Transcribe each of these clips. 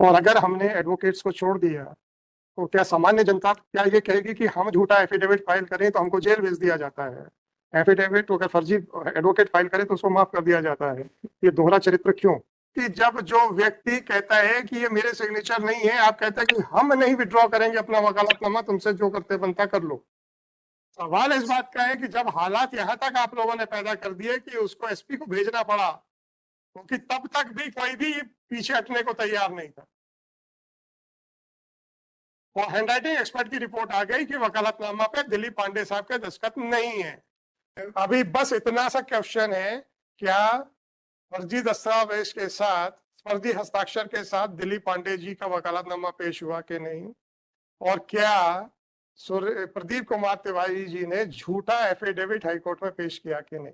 और अगर हमने एडवोकेट्स को छोड़ दिया तो क्या सामान्य जनता क्या ये कहेगी कि हम झूठा एफिडेविट फाइल करें तो हमको जेल भेज दिया जाता है? एफिडेविट अगर फर्जी एडवोकेट फाइल करे तो उसको माफ कर दिया जाता है। ये दोहरा चरित्र क्यों? कि जब जो व्यक्ति कहता है कि ये मेरे सिग्नेचर नहीं है, आप कहते हैं कि हम नहीं विड्रॉ करेंगे अपना वकालतनामा, तुमसे जो करते बनता कर लो। सवाल इस बात का है कि जब हालात यहां तक आप लोगों ने पैदा कर दिए कि उसको एसपी को भेजना पड़ा, क्योंकि तब तक भी कोई भी पीछे हटने को तैयार नहीं था। और हैंडराइटिंग एक्सपर्ट की रिपोर्ट आ गई कि वकालतनामा पे दिलीप पांडे साहब के दस्तखत नहीं है। अभी बस इतना सा क्वेश्चन है, क्या फर्जी दस्तावेज के साथ, फर्जी हस्ताक्षर के साथ दिलीप पांडे जी का वकालतनामा पेश हुआ कि नहीं, और क्या प्रदीप कुमार तिवारी जी ने झूठा एफिडेविट हाईकोर्ट में पेश किया कि नहीं।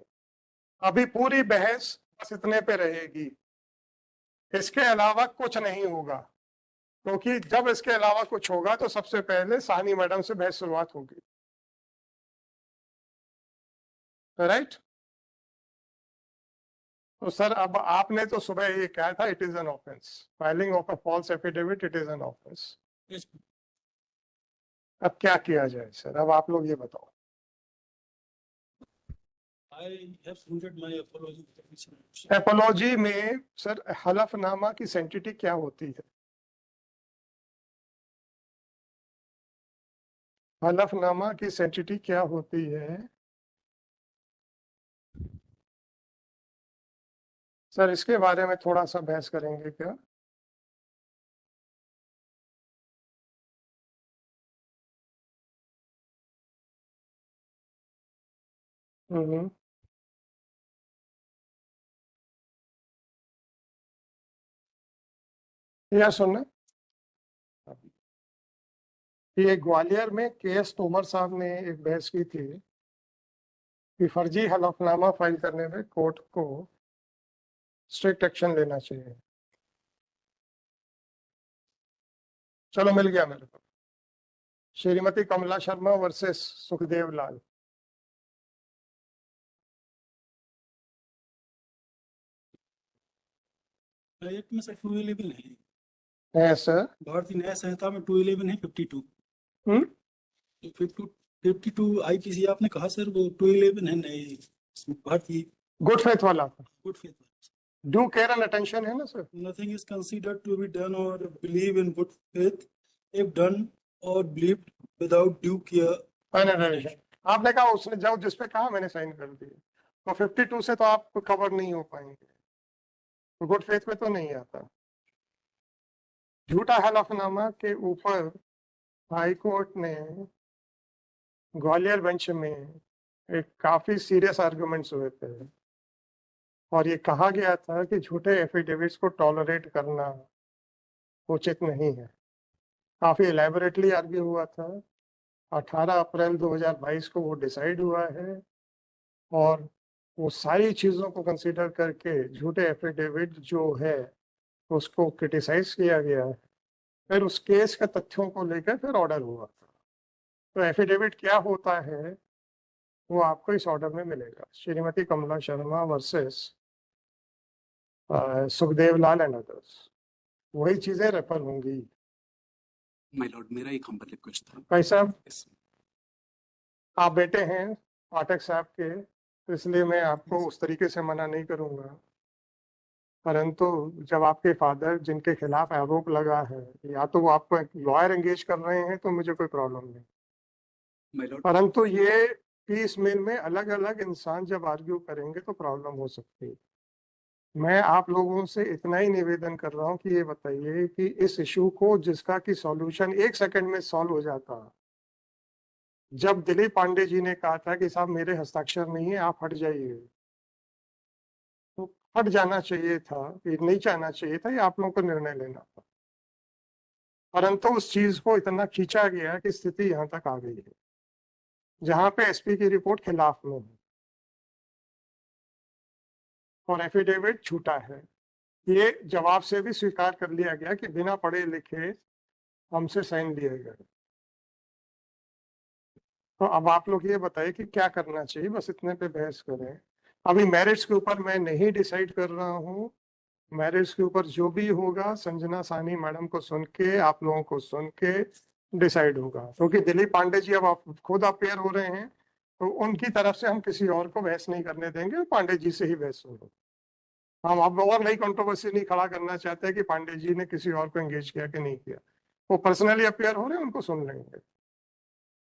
अभी पूरी बहस बस इतने पे रहेगी, इसके अलावा कुछ नहीं होगा। क्योंकि जब इसके अलावा कुछ होगा तो सबसे पहले साहनी मैडम से बहस शुरुआत होगी। राइट? तो सर अब आपने तो सुबह ये कहा था it is an offence, filing of a false affidavit it is an offence. अब क्या किया जाए सर, अब आप लोग ये बताओ। एपोलॉजी में सर हलफनामा की सेंटिटी क्या होती है? हलफनामा की सेंटिटी क्या होती है? सर इसके बारे में थोड़ा सा बहस करेंगे क्या? या सुनना, ये ग्वालियर में के.एस. तोमर साहब ने एक बहस की थी कि फर्जी हलफनामा फाइल करने में कोर्ट को स्ट्रिक्ट एक्शन लेना चाहिए। चलो मिल गया मेरे को। श्रीमती कमला शर्मा वर्सेस सुखदेव लाल। में सर 211 है सर, भारतीय न्याय संहिता में 211 है 52। 52 आईपीसी आपने कहा सर, वो 211 है नई भारतीय गुड फेथ वाला, good faith. Due care and attention है ना sir. Nothing is considered to be done or believe in good faith if done or believed without due care. आपने कहा उसने जब जिस पे कहा मैंने साइन कर दिए, तो 52 से तो आप कवर नहीं हो पाएंगे, तो गुड फेथ में तो नहीं आता। झूठा हलफनामा के ऊपर हाई कोर्ट ने ग्वालियर बेंच में एक काफी सीरियस आर्गुमेंट्स हुए थे, और ये कहा गया था कि झूठे एफिडेविट्स को टॉलरेट करना उचित नहीं है। काफी एलैबोरेटली आर्ग्यू हुआ था। 18 अप्रैल 2022 को वो डिसाइड हुआ है, और वो सारी चीजों को कंसीडर करके झूठे एफिडेविट जो है उसको क्रिटिसाइज किया गया है। फिर उस केस के तथ्यों को लेकर फिर ऑर्डर हुआ था। तो एफिडेविट क्या होता है वो आपको इस ऑर्डर में मिलेगा। Shrimati Kamala Sharma versus Sukhdev Lal and others, वही चीजें रेफर होंगी। माय लॉर्ड, मेरा एक हम्बल रिक्वेस्ट था। भाई साहब, आप बेटे हैं पाठक साहब के, तो इसलिए मैं आपको उस तरीके से मना नहीं करूंगा, परंतु जब आपके फादर जिनके खिलाफ आरोप लगा है, या तो वो आपको एक लॉयर एंगेज कर रहे हैं तो मुझे कोई प्रॉब्लम नहीं, परंतु ये पीस मिल में अलग अलग इंसान जब आर्ग्यू करेंगे तो प्रॉब्लम हो सकती है। मैं आप लोगों से इतना ही निवेदन कर रहा हूँ कि ये बताइए कि इस इशू को जिसका कि सॉल्यूशन 1 सेकंड में सॉल्व हो जाता, जब दिलीप पांडे जी ने कहा था कि साहब मेरे हस्ताक्षर नहीं है आप हट जाइए, तो हट जाना चाहिए था, ये नहीं चाहना चाहिए था, ये आप लोगों को निर्णय लेना था। परंतु उस चीज को इतना खींचा गया कि स्थिति यहाँ तक आ गई है जहां पे एसपी की रिपोर्ट खिलाफ में है और एफिडेविट झूठा है। ये जवाब से भी स्वीकार कर लिया गया कि बिना पढ़े लिखे हमसे साइन लिए गए। तो अब आप लोग ये बताइए कि क्या करना चाहिए, बस इतने पे बहस करें। अभी मैरिट्स के ऊपर मैं नहीं डिसाइड कर रहा हूँ, मैरिज के ऊपर जो भी होगा संजना साहनी मैडम को सुन के, आप लोगों को सुन के डिसाइड होगा, क्योंकि दिलीप पांडे जी अब आप खुद अपेयर हो रहे हैं, तो उनकी तरफ से हम किसी और को बहस नहीं करने देंगे, पांडे जी से ही बहस होगा। हम अब और नई कंट्रोवर्सी नहीं खड़ा करना चाहते कि पांडे जी ने किसी और को एंगेज किया कि नहीं किया। वो पर्सनली अपेयर हो रहे हैं, उनको सुन लेंगे,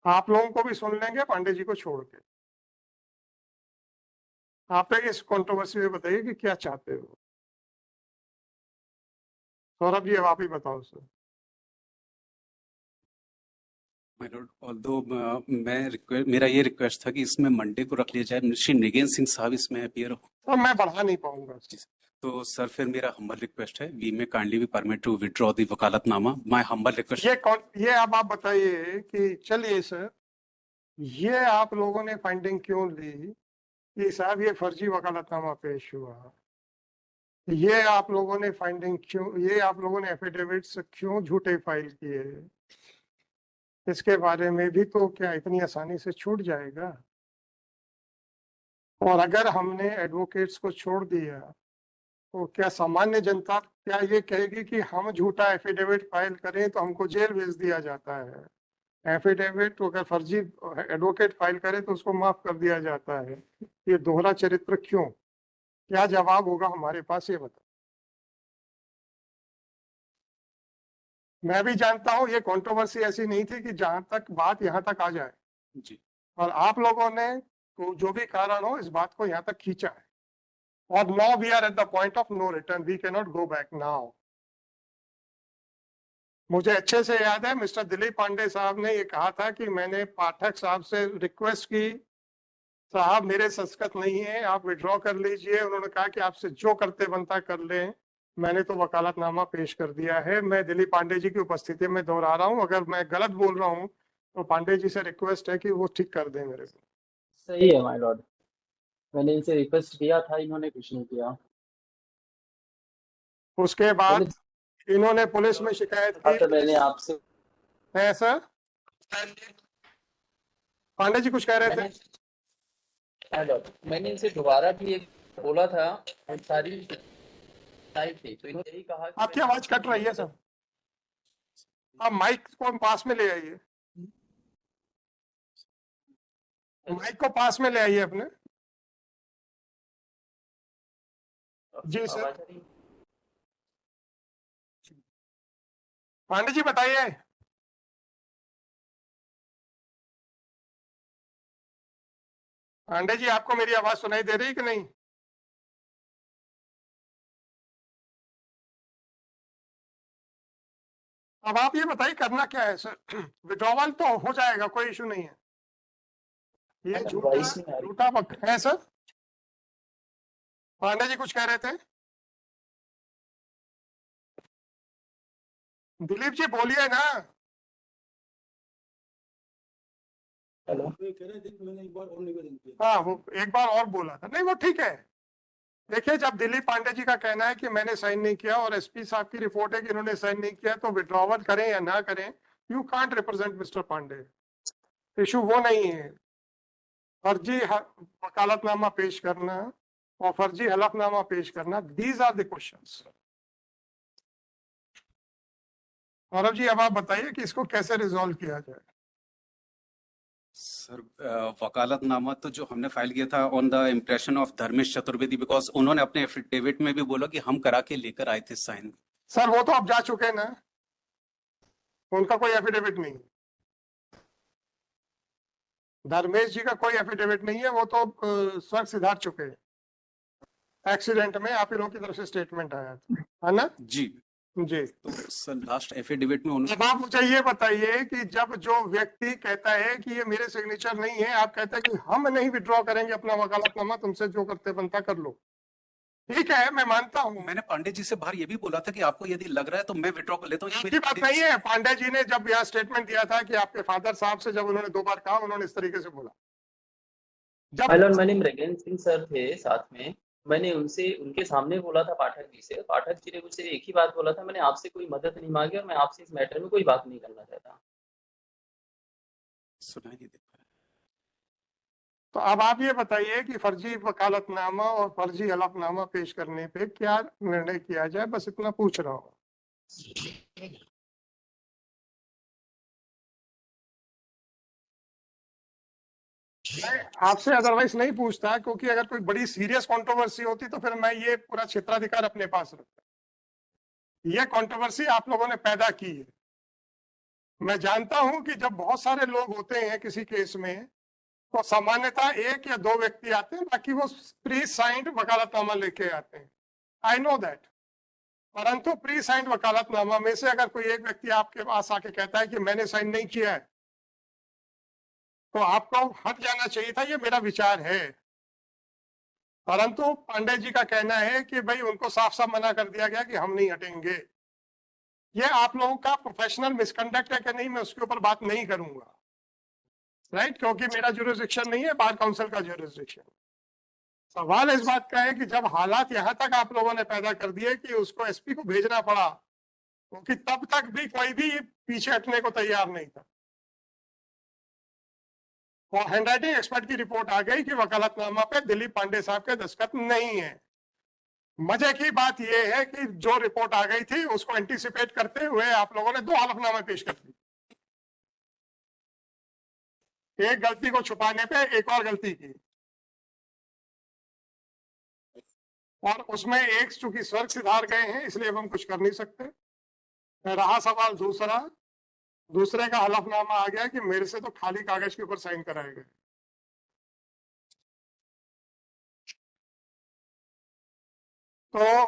आप लोगों को भी सुन लेंगे पांडे जी को छोड़ के। आप इस कंट्रोवर्सी में बताइए कि क्या चाहते हो। सौरभ जी अब आप ही बताओ सर। माय लॉर्ड, ऑल्दो मेरा ये रिक्वेस्ट था कि इसमें मंडे को रख लिया जाए, श्री नृगेन सिंह साहब इसमें अपीयर हो। तो मैं बढ़ा नहीं पाऊंगा। तो सर फिर मेरा हम्बल रिक्वेस्ट है, we may kindly be permit to withdraw the vakalatnama. My humble request. ये अब आप बताइए कि चलिए सर, ये आप लोगों ने फाइंडिंग क्यों ली कि साहब ये फर्जी वकालतनामा पेश हुआ? ये आप लोगों ने फाइंडिंग क्यों, ये आप लोगों ने एफिडेविट्स क्यों झूठे फाइल किए? इसके बारे में भी तो क्या इतनी आसानी से छूट जाएगा? और अगर हमने एडवोकेट्स को छोड़ दिया तो क्या सामान्य जनता क्या ये कहेगी कि हम झूठा एफिडेविट फाइल करें तो हमको जेल भेज दिया जाता है? एफिडेविट तो अगर फर्जी एडवोकेट फाइल करे तो उसको माफ कर दिया जाता है। ये दोहरा चरित्र क्यों? क्या जवाब होगा हमारे पास, ये बता। मैं भी जानता हूं ये कंट्रोवर्सी ऐसी नहीं थी कि जहां तक बात यहां तक आ जाए, जी और आप लोगों ने तो जो भी कारण हो इस बात को यहां तक खींचा है, और now we are at the point of no return, we can not go back now. मुझे अच्छे से याद है मिस्टर दिलीप पांडे साहब ने ये कहा था कि मैंने पाठक साहब से रिक्वेस्ट की, साहब मेरे संस्कृत नहीं है, आप विड्रॉ कर लीजिए। उन्होंने कहा कि आपसे जो करते बनता कर लें। मैंने तो वकालतनामा पेश कर दिया है। मैं दिलीप पांडे जी की उपस्थिति में दोहरा रहा हूं, अगर मैं गलत बोल रहा हूं तो पांडे जी से रिक्वेस्ट है कि वो ठीक कर दें मेरे को। सही है माय लॉर्ड, मैंने इनसे रिक्वेस्ट किया था, इन्होंने कुछ नहीं किया। उसके बाद मैंने इन्होंने पुलिस में शिकायत कहा था, मैंने की आपसे है सर। पांडे जी कुछ कह रहे थे। मैंने माय लॉर्ड, मैंने इनसे दोबारा भी एक बोला था और सारी टाइप थी, तो इन्होंने यही कहा कि आपकी आवाज कट रही है सर, आप माइक को पास में ले आइए, माइक को पास में ले आइए अपने। जी सर। आवाज आ रही है? पांडे जी बताइए। पांडे जी आपको मेरी आवाज सुनाई दे रही है कि नहीं? अब आप ये बताइए करना क्या है सर। विड्रॉवल तो हो जाएगा, कोई इशू नहीं है। ये झूठा वॉइस नहीं आ रही। झूठा वक्त है सर। पांडे जी कुछ कह रहे थे। दिलीप जी बोलिए ना। हेलो, ये कह रहे थे कि मैंने एक बार और निवेदन किया। हाँ वो एक बार और बोला था, नहीं वो ठीक है। देखिए जब दिलीप पांडे जी का कहना है कि मैंने साइन नहीं किया और एसपी साहब की रिपोर्ट है कि इन्होंने साइन नहीं किया, तो विड्रॉवल करें या ना करें, you can't represent mister Pandey. Issue वो नहीं है। फर्जी वकालतनामा पेश करना और फर्जी हलफनामा पेश करना, these are the questions. Saurabh ji अब आप बताइए कि इसको कैसे रिजॉल्व किया जाए। सर, वकालतनामा तो जो हमने फाइल किया था on the impression of Dharmesh Chaturvedi, because उन्होंने अपने एफिडेविट में भी बोला कि हम करा के लेकर आए थे साइन। सर वो तो आप जा चुके हैं ना, उनका कोई एफिडेविट नहीं है। धर्मेश जी का कोई एफिडेविट नहीं है, वो तो स्वर्ग सिधार चुके हैं। एक्सीडेंट में आप लोगों की तरफ से स्टेटमेंट आया था, है ना? जी। जी। तो सर लास्ट एफिडेविट में उन्होंने अब आप मुझे ये बताइए कि जब जो व्यक्ति कहता है कि ये मेरे सिग्नेचर नहीं है, आप कहते हैं कि हम नहीं विड्रॉ करेंगे अपना वकालतनामा, तुमसे जो करते बनता कर लो। ठीक है, मैं मानता हूं। मैंने पांडे जी से बाहर ये भी बोला था कि आपको यदि लग रहा है तो मैं विड्रॉ कर लेता हूँ। आपकी बात नहीं है। पांडे जी ने जब यह स्टेटमेंट दिया था कि आपके फादर साहब से जब उन्होंने 2 बार कहा, उन्होंने इस तरीके से बोला। माय लॉर्ड, जब मैंने मृगेन सिंह सर थे साथ में, मैंने उनसे उनके सामने बोला था पाठक जी से। पाठक जी ने मुझसे एक ही बात बोला था, मैंने आपसे कोई मदद नहीं मांगी और मैं आपसे इस मैटर में कोई बात नहीं करना चाहता। सुनाई नहीं दे पा रहा। तो अब आप ये बताइए कि फर्जी वकालतनामा और फर्जी हलफनामा पेश करने पे क्या निर्णय किया जाए, बस इतना पूछ रहा हूँ। मैं आपसे अदरवाइज नहीं पूछता, क्योंकि अगर कोई बड़ी सीरियस कंट्रोवर्सी होती तो फिर मैं ये पूरा क्षेत्राधिकार अपने पास रखता। ये कंट्रोवर्सी आप लोगों ने पैदा की है। मैं जानता हूं कि जब बहुत सारे लोग होते हैं किसी केस में, तो सामान्यतः एक या दो व्यक्ति आते हैं, बाकी वो प्री साइंड वकालतनामा लेके आते हैं। I know that. परंतु प्री साइंड वकालतनामा में से अगर कोई एक व्यक्ति आपके पास आके कहता है कि मैंने साइन नहीं किया है, तो आपको हट जाना चाहिए था, ये मेरा विचार है। परंतु पांडे जी का कहना है कि भाई उनको साफ साफ मना कर दिया गया कि हम नहीं हटेंगे। ये आप लोगों का प्रोफेशनल मिसकंडक्ट है कि नहीं, मैं उसके ऊपर बात नहीं करूंगा, राइट, क्योंकि मेरा ज्यूरिसडिक्शन नहीं है, बार काउंसिल का ज्यूरिसडिक्शन। सवाल इस बात का है कि जब हालात यहां तक आप लोगों ने पैदा कर दिए कि उसको एसपी को भेजना पड़ा, क्योंकि तब तक भी कोई भी पीछे हटने को तैयार नहीं था, और हैंडराइटिंग एक्सपर्ट की रिपोर्ट आ गई कि वकालतनामा पे दिलीप पांडे साहब के दस्तखत नहीं है। मजे की बात यह है कि जो रिपोर्ट आ गई थी उसको एंटीसिपेट करते हुए आप लोगों ने 2 हलफनामे पेश कर दी। एक गलती को छुपाने पे एक और गलती की, और उसमें एक चूंकि स्वर्ग सिधार गए हैं इसलिए हम कुछ कर नहीं सकते। रहा सवाल दूसरे का हलफनामा आ गया कि मेरे से तो खाली कागज के ऊपर साइन कराए गए। तो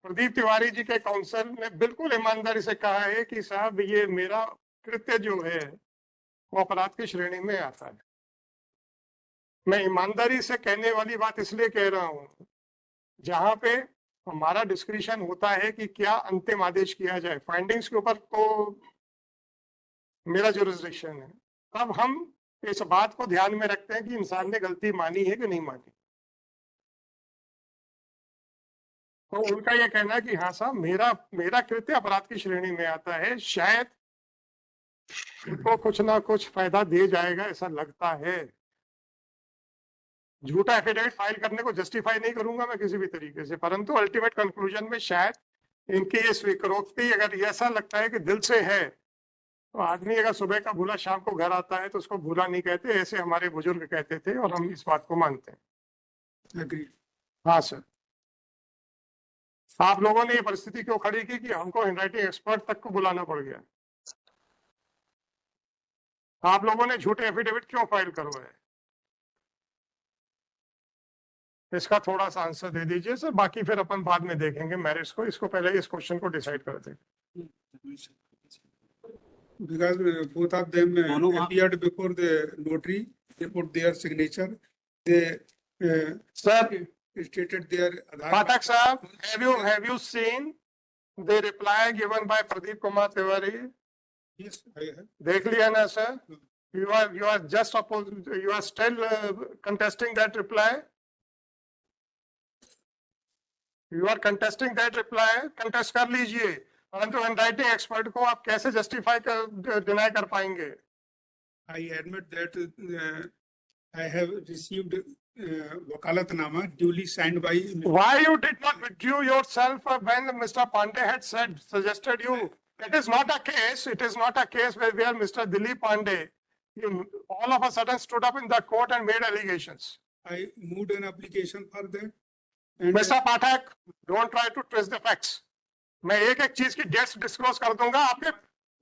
प्रदीप तिवारी जी के काउंसिल ने बिल्कुल ईमानदारी से कहा है कि साहब ये मेरा कृत्य जो है वो अपराध की श्रेणी में आता है। मैं ईमानदारी से कहने वाली बात इसलिए कह रहा हूं, जहां पे हमारा डिस्क्रिशन होता है कि क्या अंतिम आदेश किया जाए, फाइंडिंग्स के ऊपर तो मेरा जुरिसडिक्शन है, तब हम इस बात को ध्यान में रखते हैं कि इंसान ने गलती मानी है कि नहीं मानी। तो उनका यह कहना है कि हाँ साहब मेरा कृत्य अपराध की श्रेणी में आता है, शायद उनको कुछ ना कुछ फायदा दे जाएगा ऐसा लगता है। झूठा एफिडेविट फाइल करने को जस्टिफाई नहीं करूंगा मैं किसी भी तरीके से, परंतु अल्टीमेट कंक्लूजन में शायद इनकी ये स्वीकारोक्ति अगर ऐसा लगता है कि दिल से है, तो आदमी अगर सुबह का भूला शाम को घर आता है तो उसको भूला नहीं कहते, ऐसे हमारे बुजुर्ग कहते थे और हम इस बात को मानते हैं। Agree. हाँ सर, आप लोगों ने ये परिस्थिति क्यों खड़ी की कि हमको हैंडराइटिंग एक्सपर्ट तक को बुलाना पड़ गया? आप लोगों ने झूठे एफिडेविट क्यों फाइल करवाए? इसका थोड़ा सा आंसर दे दीजिए सर, बाकी फिर अपन बाद में देखेंगे मेरिट्स को, इसको पहले इस क्वेश्चन को डिसाइड कर दें। Because both of them appeared before the notary, they put their signature, they sir stated their Aadhaar पाठक साहब, have you seen the reply given by Pradeep Kumar Tiwari? Yes, I have. देख लिया ना sir? You are just you are still contesting that reply? You are contesting that reply? contest कर लीजिए, परंतु handwriting expert को आप कैसे justify deny कर पाएंगे? I admit that I have received wakalatnama duly signed by. Why you did not withdraw yourself when Mr. Pandey had suggested you? It is not a case. It is not a case where Mr. Dilip Pandey, all of a sudden stood up in the court and made allegations. I moved an application for that. And Mr. Pathak, don't try to twist the facts. मैं एक एक चीज की dates disclose कर दूंगा आपके,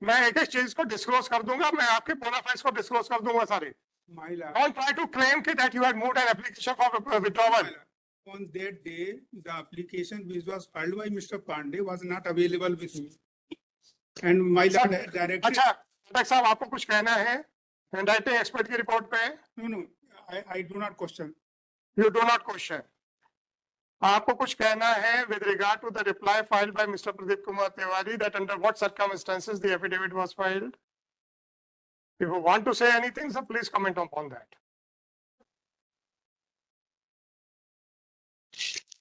मैं एक एक चीज को डिस्क्लोज कर दूंगा, मैं आपके बोनाफाइड्स को डिस्क्लोज कर दूंगा सारे. my lord, Don't try to claim that you had moved an application for withdrawal. on that day, the application which was filed by Mr. Pandey was not available with me. And my lord directly. अच्छा पाठक साहब, आपको कुछ कहना है handwriting expert की report पे? No, I do not question. You do not question. आपको कुछ कहना है with regard to the reply filed by Mr. Pradeep Kumar Tiwari, that under what circumstances the affidavit was filed? If you want to say anything, so please comment upon that.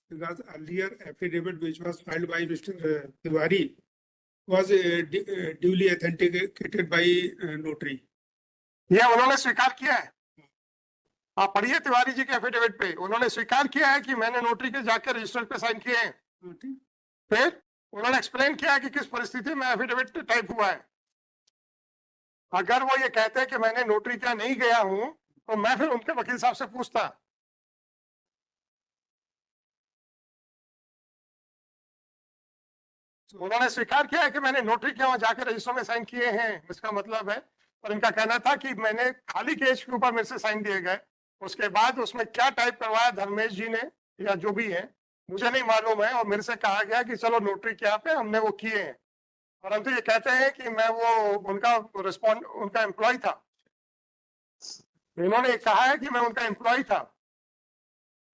Because earlier affidavit which was filed by Mr. Tiwari was duly authenticated by notary. यह उन्होंने स्वीकार किया है? आप पढ़िए तिवारी जी के affidavit पे, उन्होंने स्वीकार किया है कि मैंने नोटरी के जाकर रजिस्टर पे साइन किए हैं। ठीक। फिर उन्होंने एक्सप्लेन किया कि किस परिस्थिति में एफिडेविट टाइप हुआ है। अगर वो ये कहते हैं कि मैंने नोटरी क्या नहीं गया हूं, तो मैं फिर उनके वकील साहब से पूछता। उन्होंने स्वीकार किया है कि मैंने नोटरी के वहां जाकर रजिस्टर में साइन किए हैं, इसका मतलब है। और इनका कहना था कि मैंने खाली केस के ऊपर मेरे से साइन दिए गए, उसके बाद उसमें क्या टाइप करवाया धर्मेश जी ने या जो भी है मुझे नहीं मालूम है, और मेरे से कहा गया कि चलो नोटरी क्या पे हमने वो किए हैं, परंतु ये कहते हैं कि मैं वो उनका एम्प्लॉय था। इन्होंने कहा है कि मैं उनका एम्प्लॉय था,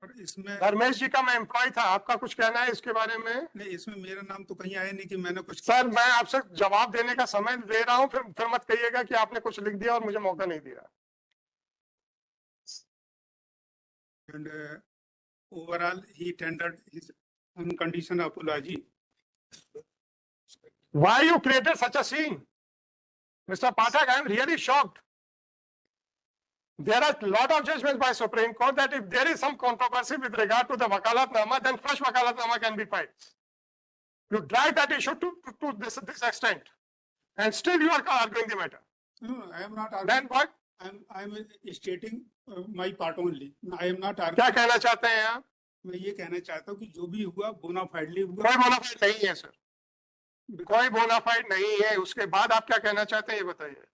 और इसमें धर्मेश जी का मैं एम्प्लॉय था। आपका कुछ कहना है इसके बारे में? नहीं, इसमें मेरा नाम तो कहीं आया नहीं कि मैंने कुछ। सर मैं आपसे जवाब देने का समय दे रहा हूं, फिर मत कहिएगा कि आपने कुछ लिख दिया और मुझे मौका नहीं दिया। And overall, he tendered his unconditional apology. Why you created such a scene, Mr. Pathak? I am really shocked. There are a lot of judgments by Supreme Court that if there is some controversy with regard to the wakalatnama, then fresh wakalatnama can be filed. You drag that issue to this extent, and still you are arguing the matter. No, I am not arguing. Then what? I am stating my part only. I am not arguing. क्या कहना चाहते हैं आप? मैं ये कहना चाहता हूँ कि जो भी हुआ बोनाफाइडली हुआ। कोई बोनाफाइड नहीं है सर, कोई बोनाफाइड नहीं है। उसके बाद आप क्या कहना चाहते हैं ये बताइए।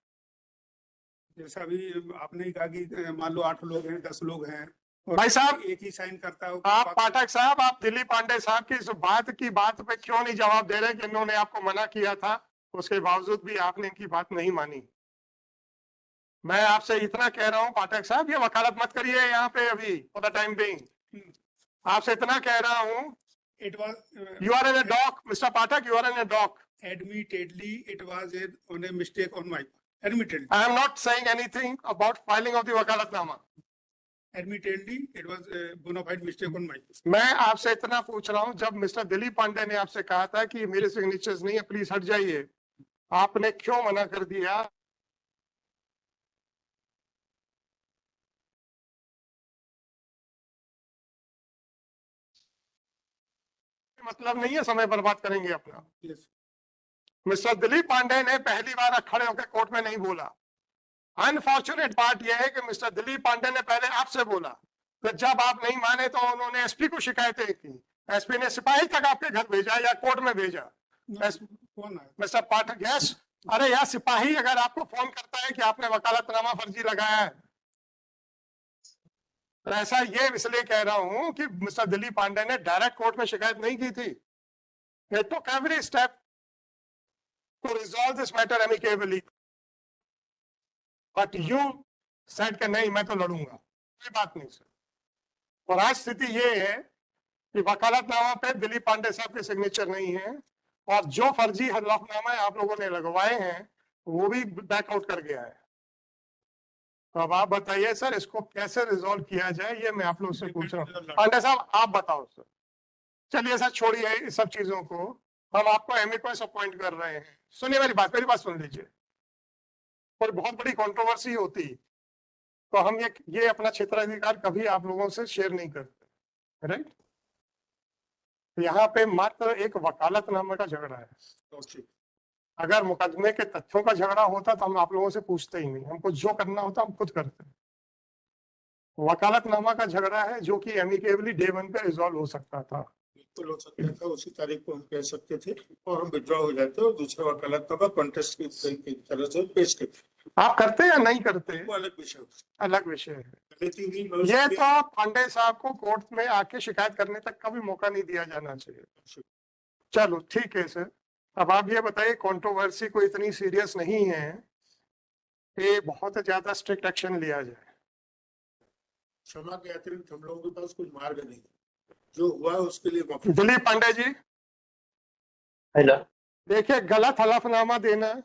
जैसा अभी आपने कहा कि मान लो 8 लोग हैं, 10 लोग हैं, और भाई साहब एक ही साइन करता हो। आप पाठक साहब, आप दिलीप पांडे साहब की इस बात पे क्यों नहीं जवाब दे रहे कि इन्होंने आपको मना किया था, उसके बावजूद भी आपने इनकी बात नहीं मानी। मैं आपसे इतना कह रहा हूं पाठक साहब, ये वकालत मत करिए यहाँ पे अभी फॉर द टाइम बीइंग। आपसे इतना कह रहा हूं, It was you are in a dock, Mr. Pathak, you are in a dock. admittedly it was a mistake on my part. Admittedly. I am not saying anything about filing of the wakalatnama. Admittedly it was a bona fide mistake on my part. मैं आपसे इतना पूछ रहा हूं, जब mister Dilip Pandey ने आपसे कहा था कि मेरे सिग्नेचर्स नहीं है, प्लीज हट जाइए, आपने क्यों मना कर दिया? मतलब नहीं है समय बर्बाद करेंगे अपना। Yes. मिस्टर दिलीप पांडे ने पहली बार खड़े होकर कोर्ट में नहीं बोला। अनफॉर्चुनेट पार्ट यह है कि मिस्टर दिलीप पांडे ने पहले आपसे बोला, तो जब आप नहीं माने तो उन्होंने एसपी को शिकायतें की, एसपी ने सिपाही तक आपके घर भेजा या कोर्ट में भेजा। कौन है? मिस्टर पाठक, यस, अरे यार सिपाही अगर आपको फोन करता है कि आपने वकालतनामा फर्जी लगाया है, तो ऐसा ये इसलिए कह रहा हूं कि मिस्टर दिलीप पांडे ने डायरेक्ट कोर्ट में शिकायत नहीं की थी। They took every step to resolve this matter amicably. But you said कि नहीं मैं तो लड़ूंगा। कोई बात नहीं सर। और आज स्थिति ये है कि वकालतनामा पे दिलीप पांडे साहब के सिग्नेचर नहीं है, और जो फर्जी हलफनामा आप लोगों ने लगवाए हैं वो भी बैकआउट कर गया है। तो अब आप बताइए सर, इसको कैसे रिजॉल्व किया जाए, ये मैं आप लोगों से पूछ रहा हूँ। पांडे साहब आप बताओ सर। चलिए सर छोड़िए इस सब चीजों को, हम आपको एमिकस अपॉइंट कर रहे हैं। सुनिए मेरी बात सुन लीजिए। कोई बहुत बड़ी कंट्रोवर्सी होती तो हम ये अपना क्षेत्राधिकार कभी आप लोगों से शेयर नहीं करते, राइट? यहाँ पे मात्र एक वकालतनामा का झगड़ा है। अगर मुकदमे के तथ्यों का झगड़ा होता तो हम आप लोगों से पूछते ही नहीं, हमको जो करना होता हम खुद करते हैं। वकालतनामा का झगड़ा है जो कि एमिकेबली डे 1 पे रिजॉल्व हो सकता था। बिल्कुल हो सकता था, उसी तारीख को हम कह सकते थे और हम विड्रॉ हो जाते और दूसरे वकालतनामा कॉन्टेस्ट की तरह से पेश करते। आप करते या नहीं करते वो अलग विषय अलग विषय है। है। ये तो पांडे साहब को कोर्ट में आके शिकायत करने तक का भी मौका नहीं दिया जाना चाहिए। चलो ठीक है सर, अब आप ये बताइए, कंट्रोवर्सी को इतनी सीरियस नहीं है कि बहुत ज्यादा स्ट्रिक्ट एक्शन लिया जाए? क्षमा के अतिरिक्त हम लोगों के पास कोई मार्ग नहीं, जो हुआ उसके लिए माफी। दिलीप पांडे जी, हेलो, देखिए गलत हलफनामा देना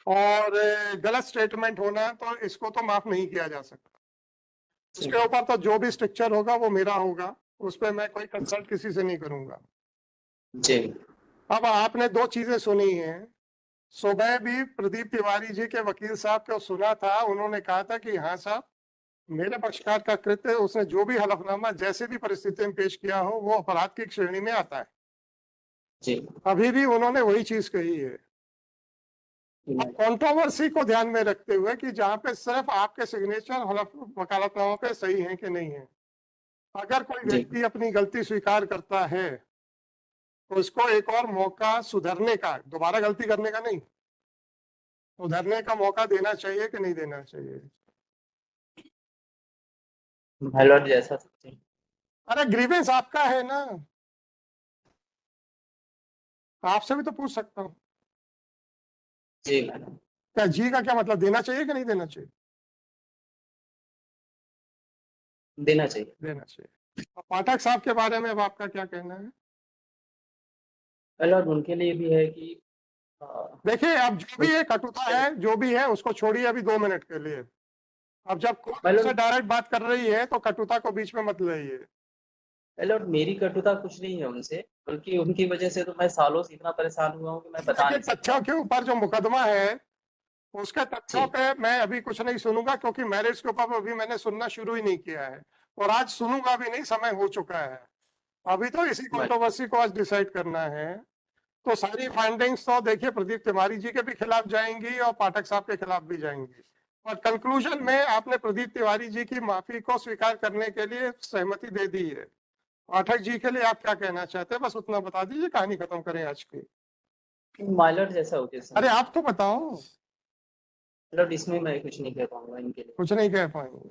और गलत स्टेटमेंट होना तो इसको तो माफ नहीं किया जा सकता। उसके ऊपर तो जो भी स्ट्रक्चर होगा वो मेरा होगा, उस पर मैं कोई कंसल्ट किसी से नहीं करूंगा जी। अब आपने 2 चीजें सुनी हैं। सुबह भी प्रदीप तिवारी जी के वकील साहब को सुना था, उन्होंने कहा था कि हाँ साहब मेरे पक्षकार का कृत्य, उसने जो भी हलफनामा जैसे भी परिस्थिति में पेश किया हो, वो अपराध की श्रेणी में आता है। जी अभी भी उन्होंने वही चीज कही है। अब कंट्रोवर्सी को ध्यान में रखते हुए कि जहां पे सिर्फ आपके सिग्नेचर हलफ वकालतनामा पे सही है कि नहीं है, अगर कोई जी व्यक्ति अपनी गलती स्वीकार करता है तो उसको एक और मौका सुधरने का, दोबारा गलती करने का नहीं, सुधरने का मौका देना चाहिए कि नहीं देना चाहिए? माय लॉर्ड जैसा सोचें। अरे ग्रीवेंस आपका है ना, आपसे भी तो पूछ सकता हूँ। जी मैडम। क्या जी का क्या मतलब, देना चाहिए कि नहीं देना चाहिए? देना चाहिए। देना चाहिए। अब पाठक साहब के बारे में अब आपका क्या कहना है? माय लॉर्ड उनके लिए भी है कि देखिए, अब जो भी है कटुता है, जो भी है उसको छोड़िए अभी 2 मिनट के लिए। अब जब कोई हेलो। से डायरेक्ट बात कर रही है तो कटुता को बीच में मत लाइए। माय लॉर्ड मेरी कटुता कुछ नहीं है उनसे, बल्कि उनकी वजह से तो मैं सालों से इतना परेशान हुआ हूँ कि मैं बता देखिए, नहीं सकता। तथ्यों के ऊपर जो मुकदमा है उसके तथ्यों जी पे मैं अभी कुछ नहीं सुनूंगा, क्योंकि मैरिज के ऊपर अभी मैंने सुनना शुरू ही नहीं किया है, और आज सुनूंगा भी नहीं, समय हो चुका है। अभी तो इसी मैं कंट्रोवर्सी को आज डिसाइड करना है। तो सारी फाइंडिंग्स तो देखिए प्रदीप तिवारी जी के भी खिलाफ जाएंगी और पाठक साहब के खिलाफ भी जाएंगी, और कंक्लूजन में आपने प्रदीप तिवारी जी की माफी को स्वीकार करने के लिए सहमति दे दी है। पाठक जी के लिए आप क्या कहना चाहते हैं, बस उतना बता दीजिए, कहानी खत्म करें आज की। माय लॉर्ड जैसा हो जैसा। अरे आप तो बताओ। माय लॉर्ड इसमें मैं कुछ नहीं कह पाऊंगा इनके लिए। कुछ नहीं कह पाएंगे।